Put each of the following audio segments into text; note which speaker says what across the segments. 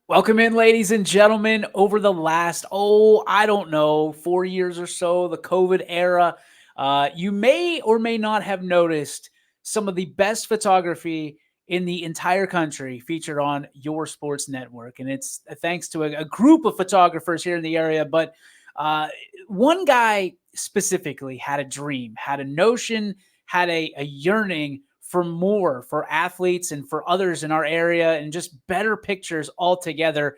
Speaker 1: Welcome in, ladies and gentlemen. Over the last, I don't know, 4 years or so, the COVID era, you may or may not have noticed some of the best photography in the entire country featured on your sports network. And it's thanks to a group of photographers here in the area. But uh, one guy specifically had a dream, had a notion, had a yearning for more for athletes and for others in our area and just better pictures altogether.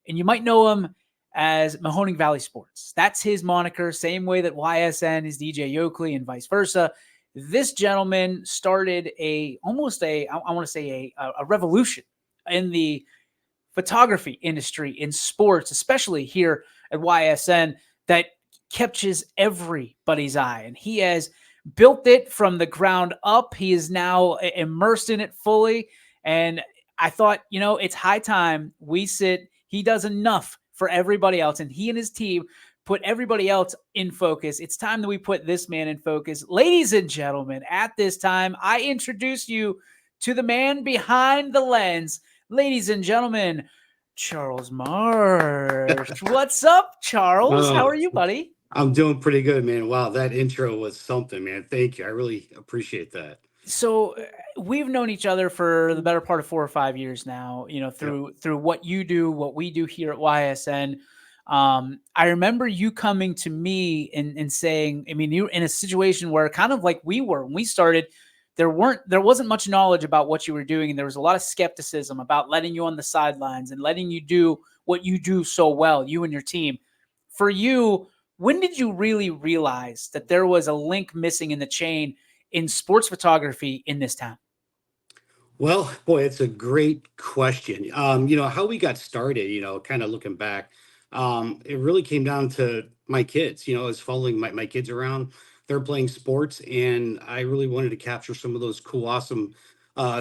Speaker 1: And you might know him as Mahoning Valley Sports. That's his moniker, same way that YSN is DJ Yoakley and vice versa. This gentleman started I want to say a revolution in the photography industry in sports, especially here at YSN, that catches everybody's eye. And he has built it from the ground up. He is now immersed in it fully. And I thought, it's high time we sit. He does enough for everybody else, and he and his team put everybody else in focus. It's time that we put this man in focus. Ladies and gentlemen, at this time, I introduce you to the man behind the lens. Ladies and gentlemen, Charles Marsh. What's up, Charles? How
Speaker 2: Oh,
Speaker 1: are you, buddy?
Speaker 2: I'm doing pretty good, man. Wow, that intro was something, man. Thank you. I really appreciate that.
Speaker 1: So we've known each other for the better part of 4 or 5 years now.
Speaker 2: Yep.
Speaker 1: Through what you do, what we do here at YSN. I remember you coming to me and saying, I mean, you were in a situation where kind of like we were when we started. There wasn't much knowledge about what you were doing, and there was a lot of skepticism about letting you on the sidelines and letting you do what you do so well, you and your team. For you, when did you really realize that there was a link missing in the chain in sports photography in this town?
Speaker 2: Well, boy, it's a great question. How we got started, kind of looking back, it really came down to my kids. I was following my kids around. They're playing sports, and I really wanted to capture some of those cool, awesome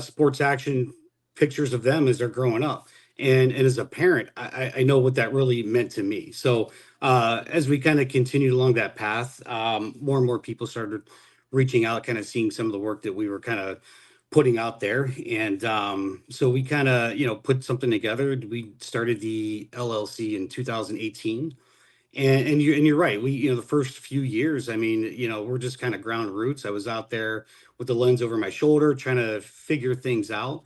Speaker 2: sports action pictures of them as they're growing up. And as a parent, I know what that really meant to me. So as we kind of continued along that path, more and more people started reaching out, kind of seeing some of the work that we were kind of putting out there. And so we kind of, put something together. We started the LLC in 2018. And you're right. The first few years, I mean, we're just kind of ground roots. I was out there with the lens over my shoulder, trying to figure things out.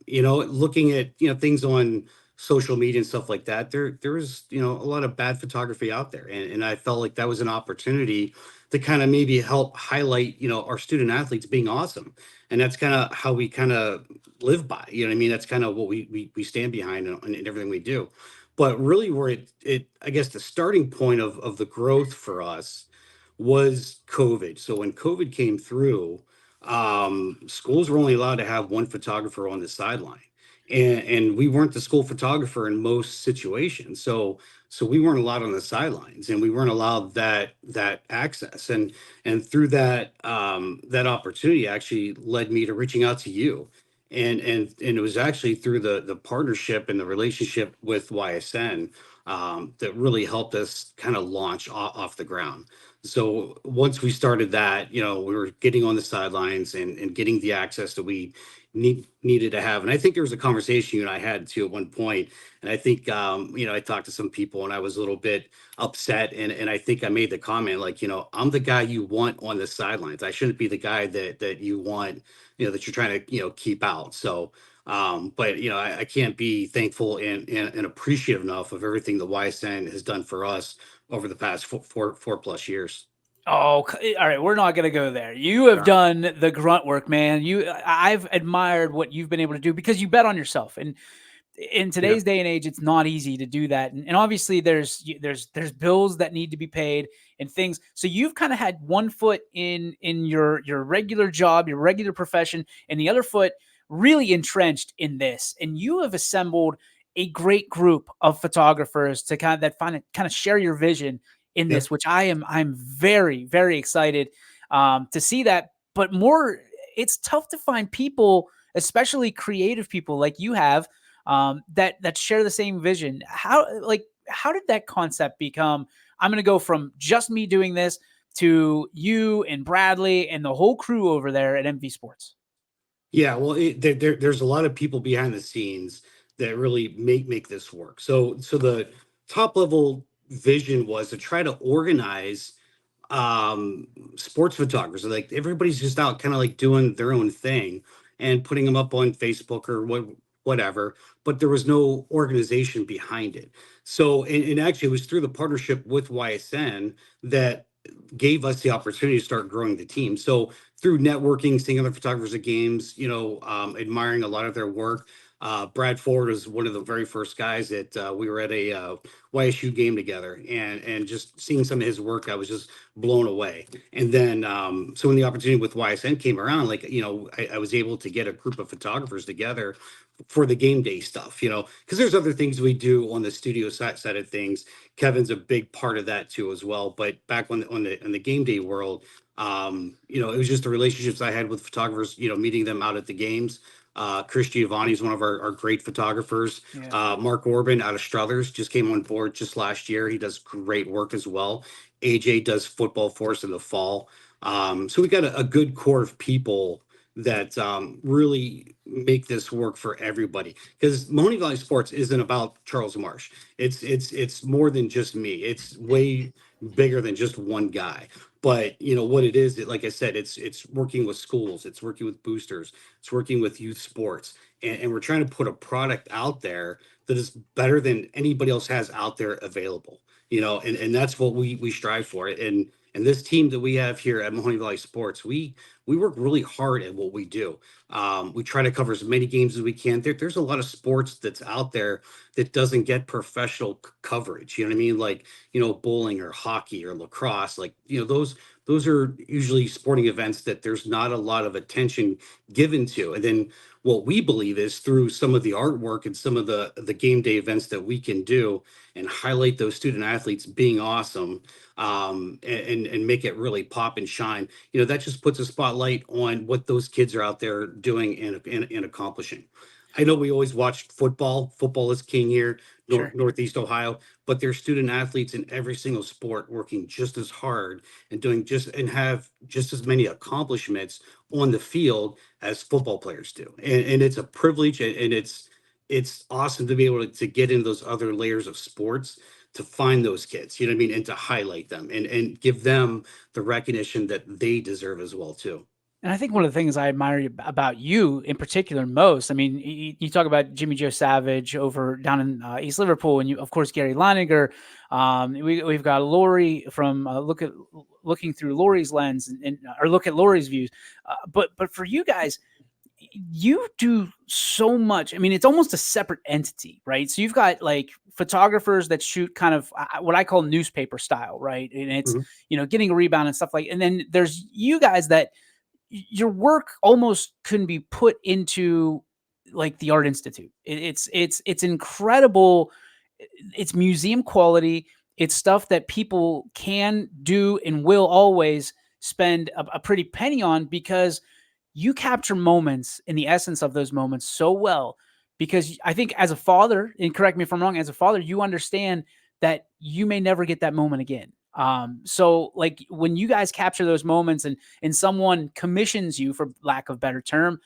Speaker 2: Looking at, things on social media and stuff like that. There was, a lot of bad photography out there. And I felt like that was an opportunity to kind of maybe help highlight, our student athletes being awesome. And that's kind of how we kind of live by, what I mean? That's kind of what we stand behind in everything we do. But really where it I guess the starting point of the growth for us was COVID. So when COVID came through, schools were only allowed to have one photographer on the sideline. And we weren't the school photographer in most situations. So we weren't allowed on the sidelines, and we weren't allowed that access. And through that opportunity actually led me to reaching out to you. And it was actually through the partnership and the relationship with YSN that really helped us kind of launch off the ground. So once we started that, we were getting on the sidelines and getting the access that we needed to have. And I think there was a conversation you and I had too at one point. And I think, I talked to some people and I was a little bit upset. And I think I made the comment like, I'm the guy you want on the sidelines. I shouldn't be the guy that you want, that you're trying to, keep out. So, but I can't be thankful and appreciative enough of everything the YSN has done for us over the past four plus years.
Speaker 1: Oh, all right. We're not going to go there. You have
Speaker 2: Yeah.
Speaker 1: done the grunt work, man. I've admired what you've been able to do because you bet on yourself. And in
Speaker 2: Yeah.
Speaker 1: today's day and age, it's not easy to do that. And obviously, there's bills that need to be paid and things. So you've kind of had one foot in your regular job, your regular profession, and the other foot really entrenched in this. And you have assembled a great group of photographers to kind of share your vision in
Speaker 2: Yep.
Speaker 1: this, which I'm very very excited to see that. But more, it's tough to find people, especially creative people like you have, that share the same vision. How did that concept become? I'm going to go from just me doing this to you and Bradley and the whole crew over there at MV Sports.
Speaker 2: Yeah, well, there's a lot of people behind the scenes that really make this work. So the top level vision was to try to organize sports photographers. Like everybody's just out kind of like doing their own thing and putting them up on Facebook or whatever, but there was no organization behind it. So and actually it was through the partnership with YSN that gave us the opportunity to start growing the team. So through networking, seeing other photographers at games, admiring a lot of their work. Brad Ford was one of the very first guys that we were at a YSU game together, and just seeing some of his work, I was just blown away. And then, so when the opportunity with YSN came around, like, I was able to get a group of photographers together for the game day stuff, because there's other things we do on the studio side of things. Kevin's a big part of that too as well. But back on the game day world, it was just the relationships I had with photographers, meeting them out at the games. Chris Giovanni is one of our great photographers.
Speaker 1: Yeah.
Speaker 2: Mark Orban out of Struthers just came on board just last year. He does great work as well. AJ does football for us in the fall. So we got a good core of people that really make this work for everybody. Because Mahoney Valley Sports isn't about Charles Marsh. It's more than just me. It's way bigger than just one guy. But what it is, like I said, it's working with schools, it's working with boosters, it's working with youth sports, and we're trying to put a product out there that is better than anybody else has out there available. And that's what we strive for. And this team that we have here at Mahoney Valley Sports, we work really hard at what we do. We try to cover as many games as we can. There's a lot of sports that's out there that doesn't get professional coverage. You know what I mean? Like, bowling or hockey or lacrosse. Like, those are usually sporting events that there's not a lot of attention given to. And then what we believe is through some of the artwork and some of the game day events that we can do and highlight those student athletes being awesome, and make it really pop and shine. That just puts a spotlight on what those kids are out there doing and accomplishing. I know we always watched football. Football is king here,
Speaker 1: Sure.
Speaker 2: Northeast Ohio, but there's student athletes in every single sport working just as hard and and have just as many accomplishments on the field as football players do. And it's a privilege, and it's awesome to be able to get into those other layers of sports, to find those kids, you know what I mean, and to highlight them and give them the recognition that they deserve as well too.
Speaker 1: And I think one of the things I admire about you in particular most, I mean, you talk about Jimmy Joe Savage over down in East Liverpool, and of course, Gary Leininger. We've got Lori from looking through Lori's lens or look at Lori's views. But for you guys, you do so much. I mean, it's almost a separate entity, right? So you've got like photographers that shoot kind of what I call newspaper style, right? And it's,
Speaker 2: Mhm.
Speaker 1: getting a rebound and stuff and then there's you guys that your work almost couldn't be put into like the Art Institute. It's incredible. It's museum quality. It's stuff that people can do and will always spend a pretty penny on because you capture moments in the essence of those moments so well. Because I think as a father, and correct me if I'm wrong, as a father, you understand that you may never get that moment again. So like when you guys capture those moments and someone commissions you, for lack of better term,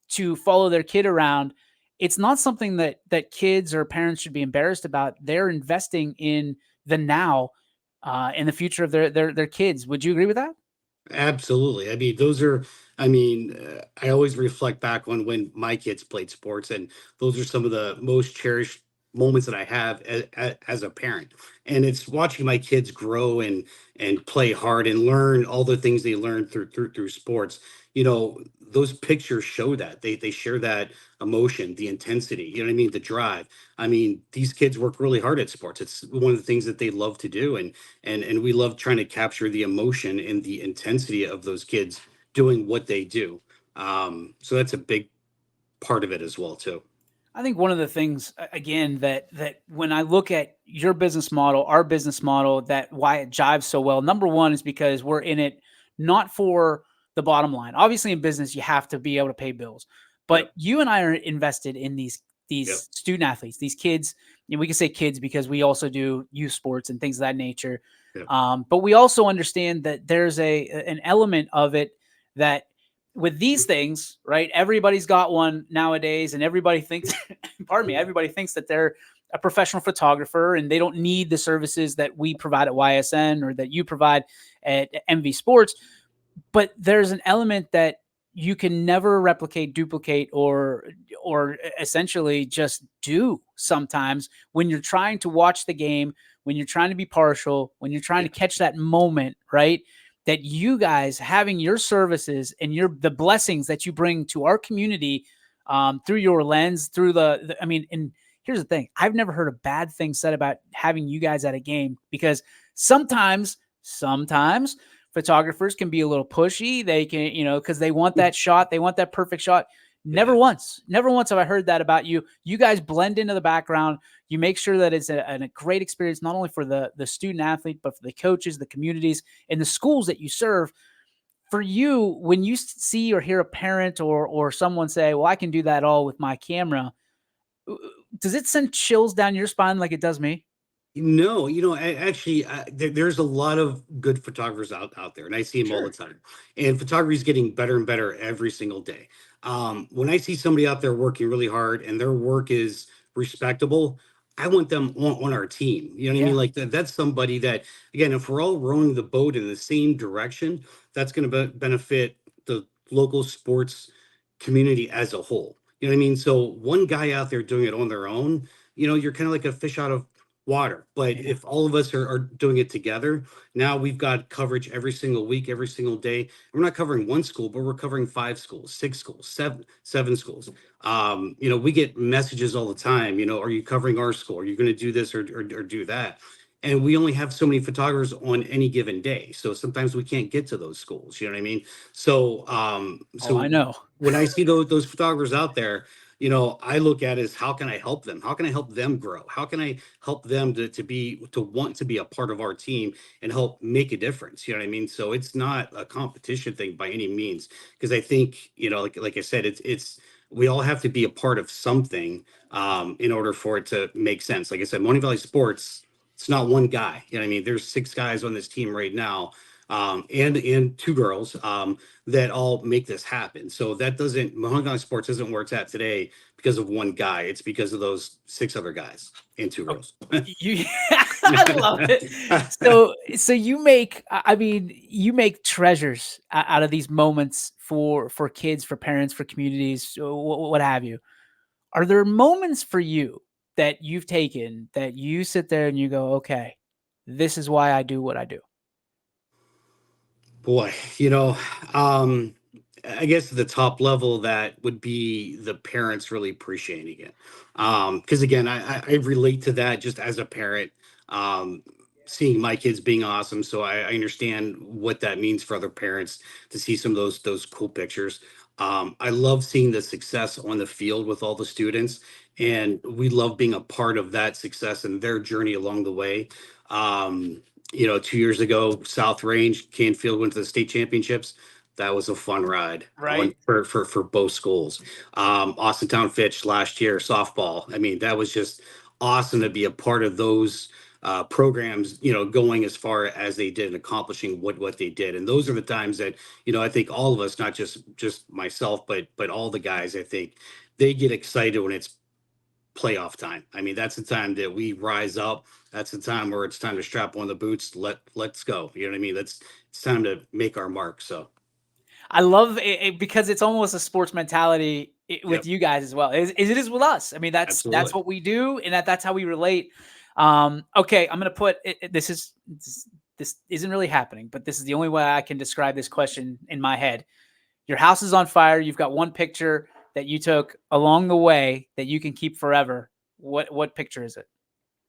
Speaker 1: to follow their kid around, it's not something that kids or parents should be embarrassed about. They're investing in the now, in the future of their kids. Would you agree with that?
Speaker 2: Absolutely. I mean, I always reflect back on when my kids played sports, and those are some of the most cherished moments that I have as a parent. And it's watching my kids grow and play hard and learn all the things they learn through sports. Those pictures show that they share that emotion, the intensity, you know what I mean, the drive. I mean, these kids work really hard at sports. It's one of the things that they love to do. And we love trying to capture the emotion and the intensity of those kids doing what they do. So that's a big part of it as well too.
Speaker 1: I think one of the things again that when I look at your business model, our business model, that why it jives so well. Number one is because we're in it not for the bottom line. Obviously, in business, you have to be able to pay bills, but
Speaker 2: Yep.
Speaker 1: you and I are invested in
Speaker 2: Yep.
Speaker 1: these student athletes, these kids. And we can say kids because we also do youth sports and things of that nature.
Speaker 2: Yep.
Speaker 1: But we also understand that there's an element of it that with these things, right? Everybody's got one nowadays, and everybody thinks, pardon me, everybody thinks that they're a professional photographer and they don't need the services that we provide at YSN or that you provide at MV Sports. But there's an element that you can never replicate, duplicate, or essentially just do sometimes when you're trying to watch the game, when you're trying to be partial, when you're trying
Speaker 2: Yeah.
Speaker 1: to catch that moment, right? That you guys having your services and the blessings that you bring to our community through your lens, through I mean, and here's the thing: I've never heard a bad thing said about having you guys at a game, because sometimes photographers can be a little pushy. They can, because they want that shot, they want that perfect shot.
Speaker 2: Yeah.
Speaker 1: Never once have I heard that about you. You guys blend into the background. You make sure that it's a great experience, not only for the student athlete, but for the coaches, the communities, and the schools that you serve. For you, when you see or hear a parent or someone say, "Well, I can do that all with my camera," does it send chills down your spine like it does me?
Speaker 2: No, actually, there's a lot of good photographers out there, and I see them all the
Speaker 1: Sure.
Speaker 2: time. And photography is getting better and better every single day. When I see somebody out there working really hard and their work is respectable, I want them on our team. You know what I mean?
Speaker 1: Yeah.
Speaker 2: Like that's somebody that, again, if we're all rowing the boat in the same direction, that's going to benefit the local sports community as a whole. You know what I mean? So one guy out there doing it on their own, you're kind of like a fish out of water. But
Speaker 1: Yeah.
Speaker 2: if all of us are doing it together, now we've got coverage every single week, every single day. We're not covering one school, but we're covering 5 schools, 6 schools, seven schools. We get messages all the time. Are you covering our school? Are you going to do this or do that? And we only have so many photographers on any given day, so sometimes we can't get to those schools. You know what I mean? So,
Speaker 1: Oh, I
Speaker 2: so
Speaker 1: know.
Speaker 2: when I see those photographers out there, I look at it as, how can I help them? How can I help them grow? How can I help them to want to be a part of our team and help make a difference? You know what I mean? So it's not a competition thing by any means, because I think, like I said, it's we all have to be a part of something in order for it to make sense. Like I said, Money Valley Sports, it's not one guy. You know what I mean? There's 6 guys on this team right now, and 2 girls. That all make this happen. So that doesn't, Mahoney Valley Sports isn't where it's at today because of one guy. It's because of those 6 other guys and 2 girls.
Speaker 1: You I love it. So I mean, you make treasures out of these moments for kids, for parents, for communities, what have you. Are there moments for you that you've taken that you sit there and you go, "Okay, this is why I do what I do."
Speaker 2: Boy, I guess the top level that would be the parents really appreciating it. Because again, I relate to that just as a parent, um, seeing my kids being awesome. So I understand what that means for other parents to see some of those cool pictures. I love seeing the success on the field with all the students, and we love being a part of that success and their journey along the way. Um, 2 years ago, South Range, Canfield went to the state championships. That was a fun ride on
Speaker 1: Right?
Speaker 2: for both schools. Austin Fitch last year, softball. I mean, that was just awesome to be a part of those programs, going as far as they did and accomplishing what they did. And those are the times that, I think all of us, not just myself, but all the guys, I think they get excited when it's playoff time. I mean, that's the time that we rise up. That's the time where it's time to strap on the boots. Let's go. You know what I mean? It's time to make our mark. So,
Speaker 1: I love it because it's almost a sports mentality with
Speaker 2: yep,
Speaker 1: you guys as well. It is with us. I mean, that's
Speaker 2: absolutely.
Speaker 1: what we do, and that's how we relate. Okay, I'm gonna put this isn't really happening, but this is the only way I can describe this question in my head. Your house is on fire. You've got one picture that you took along the way that you can keep forever. What picture is it?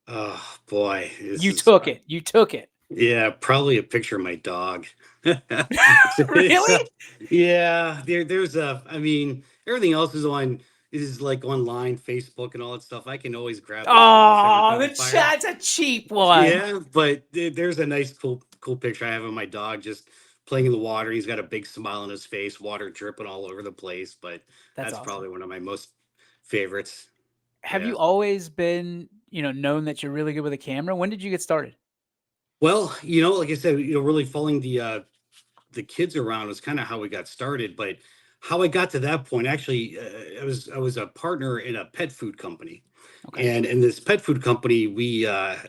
Speaker 2: Oh boy, this
Speaker 1: You
Speaker 2: is
Speaker 1: took it. You took it.
Speaker 2: yeah, probably a picture of my dog. It's
Speaker 1: Really?
Speaker 2: yeah, there's I mean, everything else is like online, Facebook and all that stuff. I can always grab those photos that were
Speaker 1: Oh,
Speaker 2: caught
Speaker 1: the
Speaker 2: on fire.
Speaker 1: chat's a cheap one.
Speaker 2: Yeah, but there's a nice, cool picture I have of my dog just playing in the water. He's got a big smile on his face, water dripping all over the place. But
Speaker 1: That's
Speaker 2: that's
Speaker 1: awesome.
Speaker 2: probably one of my most favorites.
Speaker 1: Have
Speaker 2: Yeah.
Speaker 1: you always been, known that you're really good with a camera? When did you get started?
Speaker 2: Well, like I said, really following the kids around was kind of how we got started. But how I got to that point, actually, I was a partner in a pet food company,
Speaker 1: Okay.
Speaker 2: and in this pet food company, we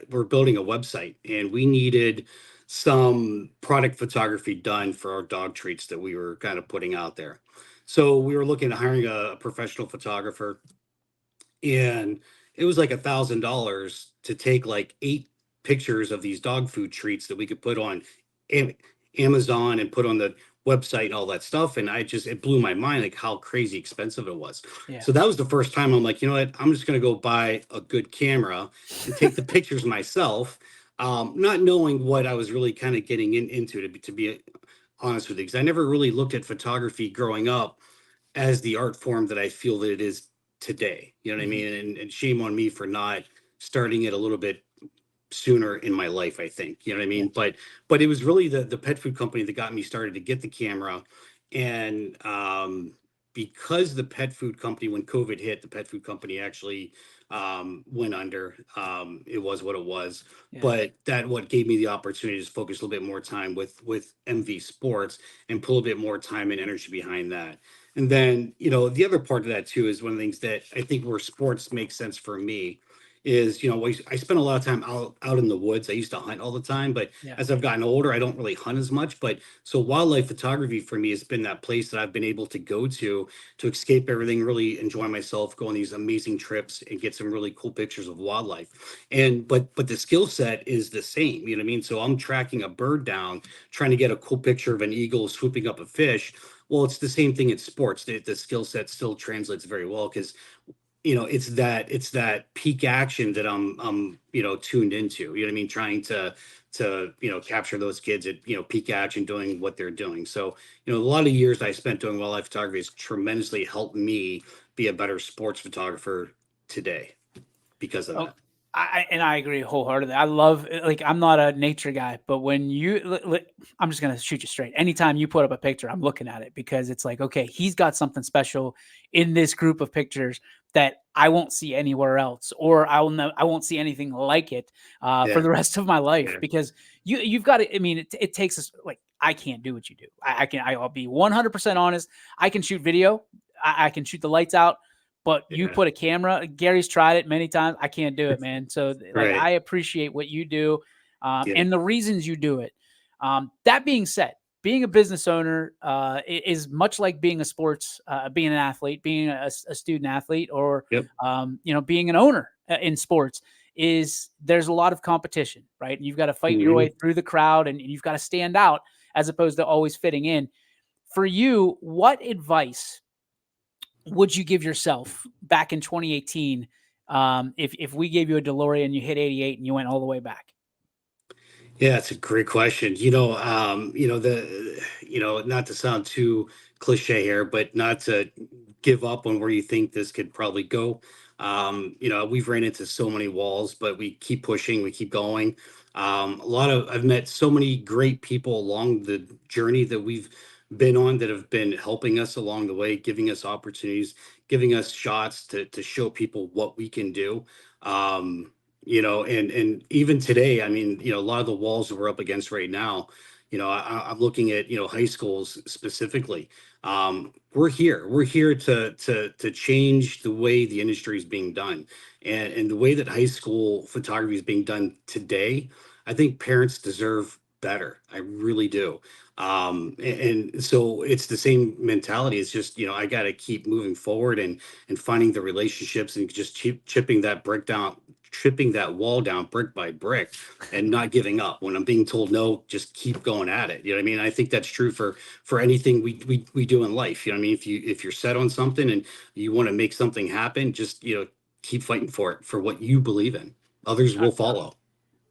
Speaker 2: were building a website, and we needed some product photography done for our dog treats that we were kind of putting out there. So we were looking at hiring a professional photographer, and it was like $1,000 to take like 8 pictures of these dog food treats that we could put on Am- Amazon and put on the website and all that stuff. And it blew my mind like how crazy expensive it was.
Speaker 1: Yeah.
Speaker 2: So that was the first time I'm like, you know what, I'm just going to go buy a good camera and take the pictures myself, not knowing what I was really kind of getting into, to be honest with you, because I never really looked at photography growing up as the art form that I feel that it is today. You know what I
Speaker 1: Mhm.
Speaker 2: mean? And shame on me for not starting it a little bit sooner in my life, I think. You know what I
Speaker 1: Yeah.
Speaker 2: mean? But it was really the pet food company that got me started to get the camera. And because the pet food company, when COVID hit, the pet food company actually went under. It was what it was.
Speaker 1: Yeah.
Speaker 2: But that what gave me the opportunity to focus a little bit more time with MV Sports and pull a bit more time and energy behind that. And then, the other part of that too is one of the things that I think where sports makes sense for me is, I spent a lot of time out in the woods. I used to hunt all the time, but
Speaker 1: Yeah.
Speaker 2: as I've gotten older, I don't really hunt as much. But so wildlife photography for me has been that place that I've been able to go to escape everything, really enjoy myself, go on these amazing trips and get some really cool pictures of wildlife. And but the skill set is the same, you know what I mean? So I'm tracking a bird down, trying to get a cool picture of an eagle swooping up a fish. Well, it's the same thing in sports. The skill set still translates very well because it's that peak action that I'm tuned into. You know what I mean? Trying to capture those kids at peak action, doing what they're doing. So a lot of years I spent doing wildlife photography has tremendously helped me be a better sports photographer today because of
Speaker 1: Oh,
Speaker 2: that.
Speaker 1: I agree wholeheartedly. I love like I'm not a nature guy, but when I'm just gonna shoot you straight. Anytime you put up a picture, I'm looking at it because it's like, okay, he's got something special in this group of pictures that I won't see anywhere else, or I won't see anything like it for
Speaker 2: Yeah,
Speaker 1: the rest of my life
Speaker 2: yeah,
Speaker 1: because you've got to. I mean, it takes us like I can't do what you do. I'll be 100% honest. I can shoot video. I can shoot the lights out. But you
Speaker 2: yeah.
Speaker 1: put a camera, Gary's tried it many times. I can't do it, man. So like,
Speaker 2: Right.
Speaker 1: I appreciate what you do,
Speaker 2: Yeah.
Speaker 1: and the reasons you do it. That being said, being a business owner is much like being a sports, being an athlete, being a student athlete, or
Speaker 2: Yep.
Speaker 1: being an owner in sports. Is there's a lot of competition, right? And you've got to fight your way
Speaker 2: Hmm.
Speaker 1: through the crowd, and you've got to stand out as opposed to always fitting in. For you, what advice would you give yourself back in 2018 if we gave you a DeLorean, you hit 88 and you went all the way back?
Speaker 2: Yeah, it's a great question. Not to sound too cliche here, but not to give up on where you think this could probably go. We've ran into so many walls, but we keep pushing, we keep going. I've met so many great people along the journey that we've been on that have been helping us along the way, giving us opportunities, giving us shots to show people what we can do. And even today, I mean, a lot of the walls that we're up against right now, I'm looking at high schools specifically. We're here to change the way the industry is being done, and the way that high school photography is being done today. I think parents deserve better. I really do. And so it's the same mentality. It's just, I got to keep moving forward and finding the relationships and just chipping that brick down, tripping that wall down brick by brick, and not giving up when I'm being told no. Just keep going at it. You know what I mean? I think that's true for anything we do in life. You know what I mean? If you're set on something and you want to make something happen, just keep fighting for it, for what you believe in. Others will follow.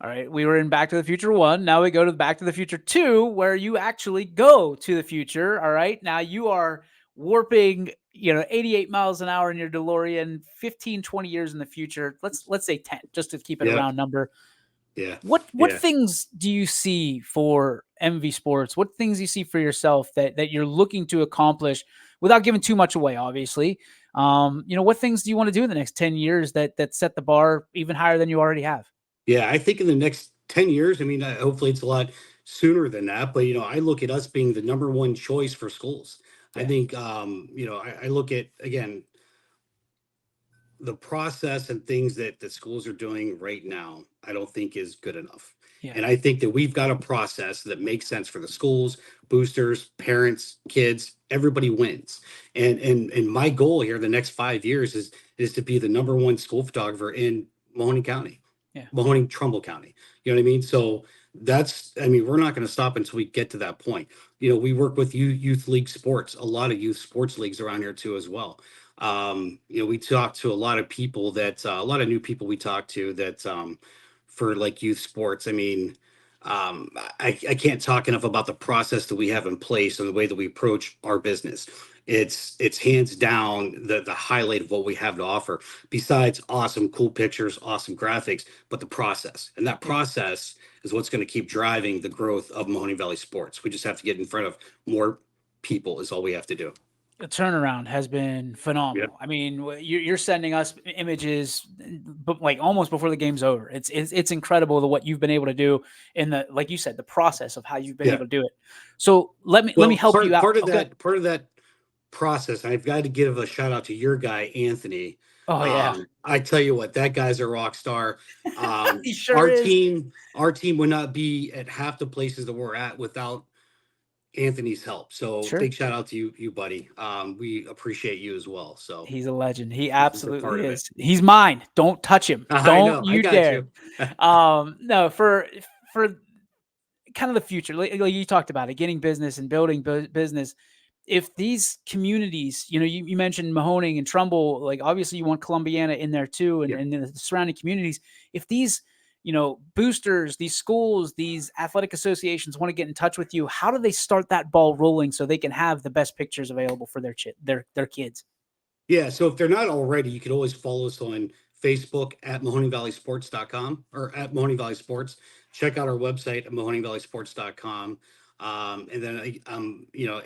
Speaker 1: All right, we were in Back to the Future 1. Now we go to Back to the Future 2, where you actually go to the future. All right, now you are warping, 88 miles an hour in your DeLorean, 15, 20 years in the future. Let's say 10, just to keep it a
Speaker 2: Yeah,
Speaker 1: round number.
Speaker 2: yeah,
Speaker 1: What
Speaker 2: yeah.
Speaker 1: things do you see for MV Sports? What things do you see for yourself that you're looking to accomplish without giving too much away, obviously? What things do you want to do in the next 10 years that set the bar even higher than you already have?
Speaker 2: Yeah, I think in the next 10 years, I mean, hopefully it's a lot. sooner than that. But, I look at us being the number one choice for schools. I
Speaker 1: Yeah.
Speaker 2: think, I look at, again, the process and things that the schools are doing right now, I don't think is good enough.
Speaker 1: Yeah.
Speaker 2: And I think that we've got a process that makes sense for the schools, boosters, parents, kids, everybody wins. And my goal here the next 5 years is to be the number one school photographer in Mahoning County,
Speaker 1: Yeah.
Speaker 2: Mahoning Trumbull County. You know what I mean? So we're not going to stop until we get to that point. We work with youth league sports, a lot of youth sports leagues around here too as well. We talk to a lot of people a lot of new people we talk to that for like youth sports. I can't talk enough about the process that we have in place and the way that we approach our business. It's hands down the highlight of what we have to offer, besides awesome, cool pictures, awesome graphics, but the process. And that process is what's going to keep driving the growth of Mahoning Valley sports. We just have to get in front of more people is all we have to do.
Speaker 1: The turnaround has been phenomenal.
Speaker 2: Yep.
Speaker 1: I mean, you're sending us images, but like almost before the game's over. It's incredible what you've been able to do in the, like you said, the process of how you've been able to do it. So let me help you out.
Speaker 2: Part of that process, I've got to give a shout out to your guy, Anthony.
Speaker 1: Oh yeah,
Speaker 2: I tell you what, that guy's a rock star.
Speaker 1: he sure is.
Speaker 2: Our team would not be at half the places that we're at without Anthony's help. So
Speaker 1: Sure.
Speaker 2: big shout out to you, buddy. We appreciate you as well. So
Speaker 1: He's a legend. He
Speaker 2: he's a part
Speaker 1: absolutely
Speaker 2: of
Speaker 1: is. He's mine. Don't touch him.
Speaker 2: I know.
Speaker 1: Don't
Speaker 2: I
Speaker 1: you
Speaker 2: got
Speaker 1: dare.
Speaker 2: you.
Speaker 1: No, for kind of the future, like you talked about it, getting business and building business. If these communities, you mentioned Mahoning and Trumbull, like obviously you want Columbiana in there too, and,
Speaker 2: Yep.
Speaker 1: and the surrounding communities. If these, boosters, these schools, these athletic associations want to get in touch with you, how do they start that ball rolling so they can have the best pictures available for their kids?
Speaker 2: Yeah, so if they're not already, you can always follow us on Facebook at MahoneyValleySports.com or at Mahoning Valley Sports. Check out our website at MahoneyValleySports.com. And then,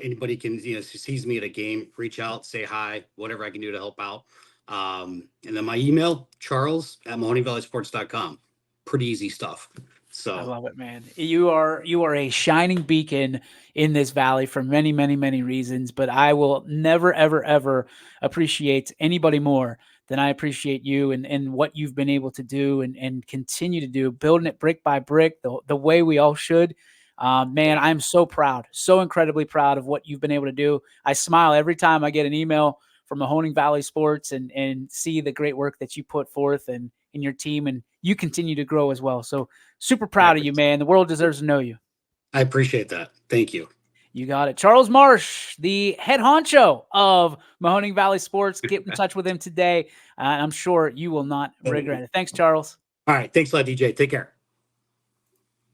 Speaker 2: anybody can, sees me at a game, reach out, say hi, whatever I can do to help out. And then my email, Charles at MahoneyValleySports.com. Pretty easy stuff. So
Speaker 1: I love it, man. You are a shining beacon in this valley for many, many, many reasons, but I will never, ever, ever appreciate anybody more than I appreciate you and what you've been able to do and continue to do, building it brick by brick, the way we all should. Man, I'm so proud, so incredibly proud of what you've been able to do. I smile every time I get an email from Mahoning Valley Sports and see the great work that you put forth and in your team, and you continue to grow as well. So super proud of you, man. The world deserves to know you.
Speaker 2: I appreciate that. Thank you.
Speaker 1: You got it. Charles Marsh, the head honcho of Mahoning Valley Sports. Get in touch with him today. I'm sure you will not regret it. Thanks, Charles.
Speaker 2: All right. Thanks a lot, DJ. Take care.